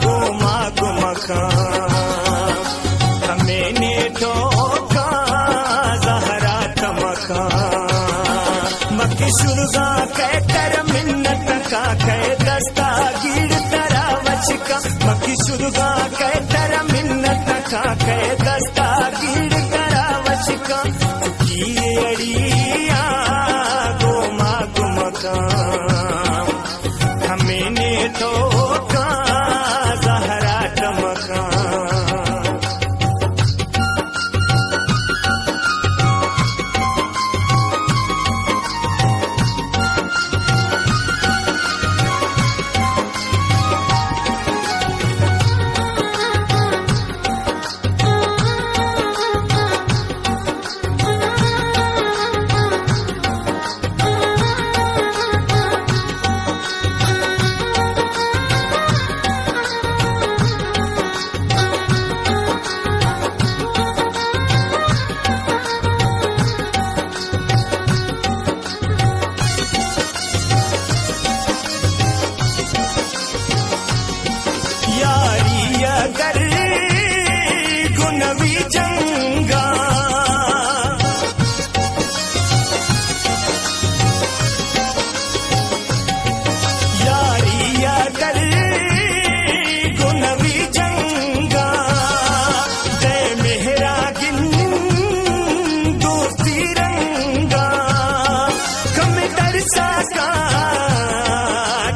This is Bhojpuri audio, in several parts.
गोमा गुमका मैंने ठोका जहरा तमका मक्की शुरुगा कह कर मिन्नत का कह दस्ता गिर तरा वचका मक्की शुरुगा कह कर मिन्नत का कह दस्ता गिर तरा वचका की अड़िया गोमा गुमका मैंने ठोका जहरा तमका कर गुनवी जंगा यारी कर गुनवी जंगा दे मेहरा गिन दोस्ती रंगा कम तरसा का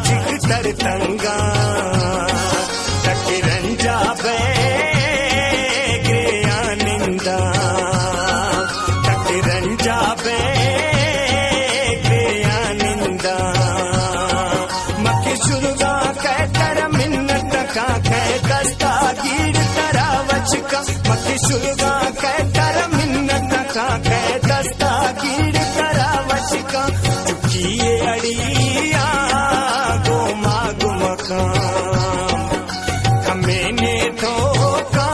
ठिक तर तंगा शुरुगा कह कर मिन्नत का कह दस्ता गिर तरा वचका चुकी अड़िया गोमा गुमका मैंने ठोका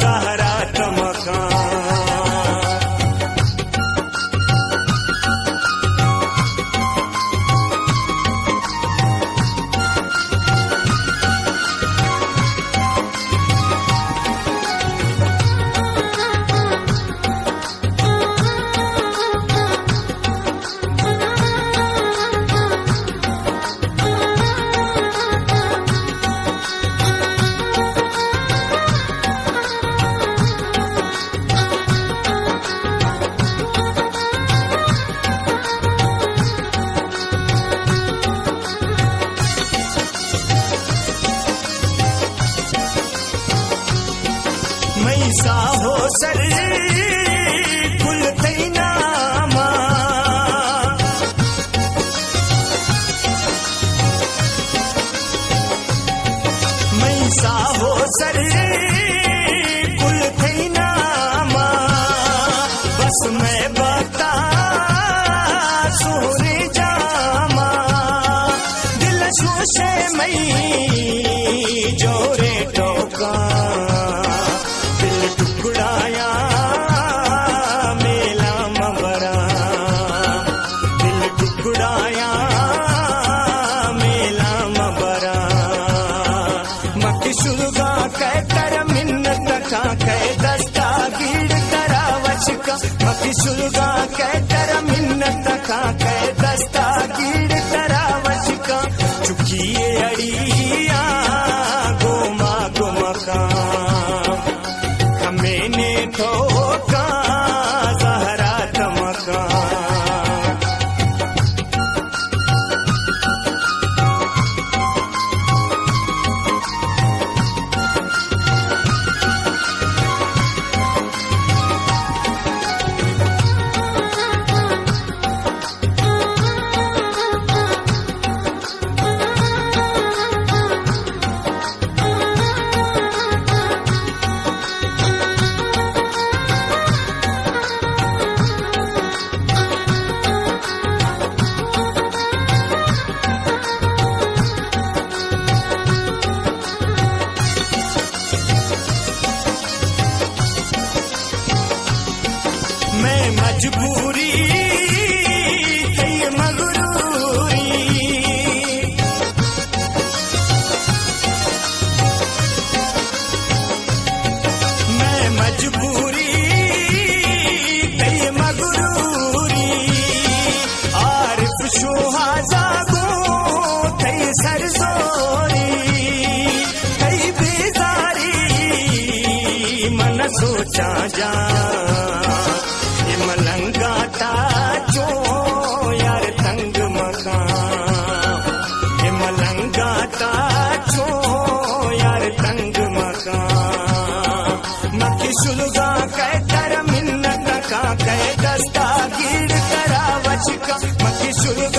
जहरा तमका मैसा हो सर कुल तैनामा मैसा हो सर कुल तैनामा बस मैं बता सोरे जामा दिल शोशे मई जोरे टोका टुकड़ाया मेला मबरा दिल टुकड़ाया मेला मबरा मक्की शुरुगा कह कर मिन्नत का कह दस्ता गिर तरा वचका मक्की शुरुगा कह कर मिन्नत का कह दस्ता गिर तरा वचका चुकी अड़िया गोमा गुमका मैंने ठोका जहरा तमका रंगाता छो यार तंग मकान मक्खी सुलगा कह तर मिन्नत का कह दस्तागीर करा वचका मक्खी सुलगा